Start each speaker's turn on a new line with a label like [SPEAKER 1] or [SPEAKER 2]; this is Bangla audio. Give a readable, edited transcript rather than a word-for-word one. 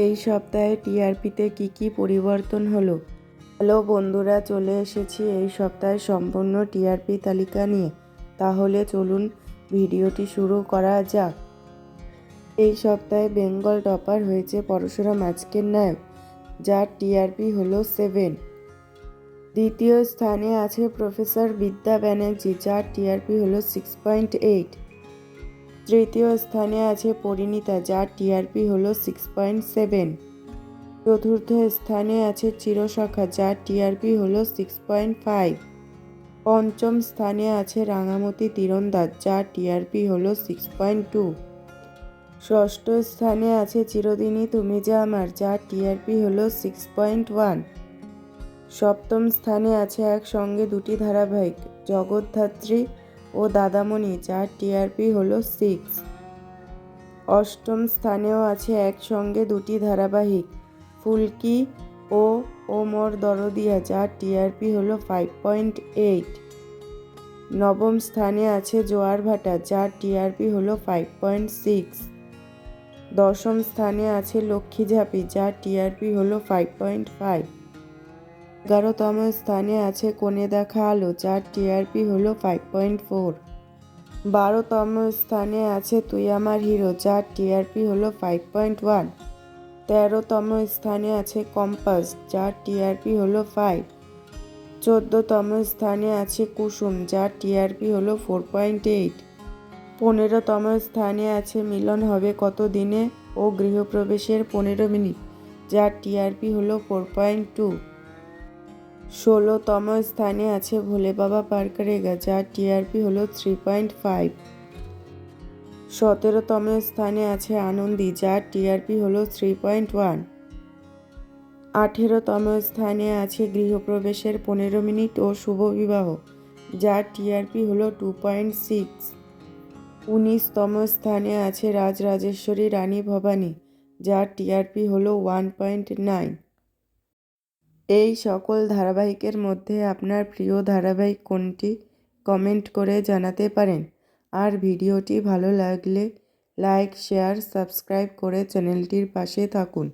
[SPEAKER 1] এই সপ্তাহে টিআরপিতে কি পরিবর্তন হলো? হ্যালো বন্ধুরা, চলে এসেছি এই সপ্তাহে সম্পূর্ণ টিআরপি তালিকা নিয়ে। তাহলে চলুন ভিডিওটি শুরু করা যাক। এই সপ্তাহে বেঙ্গল টপার হয়েছে পরশুরাম আজকের নায়ক, যার টিআরপি হলো 7। দ্বিতীয় স্থানে আছে প্রফেসর বিদ্যা ব্যানার্জি, যার টিআরপি হলো 6.8। তৃতীয় স্থানে আছে পরিণীতা, যার টিআরপি হলো 6.7। চতুর্থ স্থানে আছে চিরসখা, যার টিআরপি হলো 6.5। পঞ্চম স্থানে আছে রাঙামতি তীরন্দাজ, যার টিআরপি হলো 6.2। ষষ্ঠ স্থানে আছে চিরদিনই তুমি যে আমার, যার টিআরপি হলো 6.1। সপ্তম স্থানে আছে একসঙ্গে দুটি ধারাবাহিক, জগদ্ধাত্রী ও দাদামণি, যার টিআরপি হলো 6। অষ্টম স্থানেও আছে একসঙ্গে দুটি ধারাবাহিক, ফুলকি ও মোর দরদিয়া, যার টিআরপি হলো 5.8। নবম স্থানে আছে জোয়ার ভাটা, যার টিআরপি হলো 5.6। দশম স্থানে আছে লক্ষ্মী ঝাঁপি, যার টিআরপি হলো 5.5। 11তম স্থানে আছে কোণে দেখা আলো, যার টিআরপি হলো 5.4। 12তম স্থানে আছে তুই আমার হিরো, যার টিআরপি হলো 5.1। 13তম স্থানে আছে কম্পাস, যার টিআরপি হলো 5। 14তম স্থানে আছে কুসুম, যার টিআরপি হলো 4.8। 15তম স্থানে আছে মিলন হবে কত দিনে ও গৃহপ্রবেশের 15 মিনিট, যার টিআরপি হলো 4.2। 16তম স্থানে আছে ভোলে বাবা পার করেগা, যার টিআরপি হলো 3.5। 17তম স্থানে আছে আনন্দী, যার টিআরপি হলো 3.1। 18তম স্থানে আছে গৃহপ্রবেশের 15 মিনিট ও শুভ বিবাহ, যার টিআরপি হলো 2.6। 19তম স্থানে আছে রাজরাজেশ্বরী রানী ভবানী, যার টিআরপি হলো 1.9। এই সকল ধারাবাহিকের মধ্যে আপনার প্রিয় ধারাবাহিক কোনটি কমেন্ট করে জানাতে পারেন। আর ভিডিওটি ভালো লাগলে লাইক, শেয়ার, সাবস্ক্রাইব করে চ্যানেলটির পাশে থাকুন।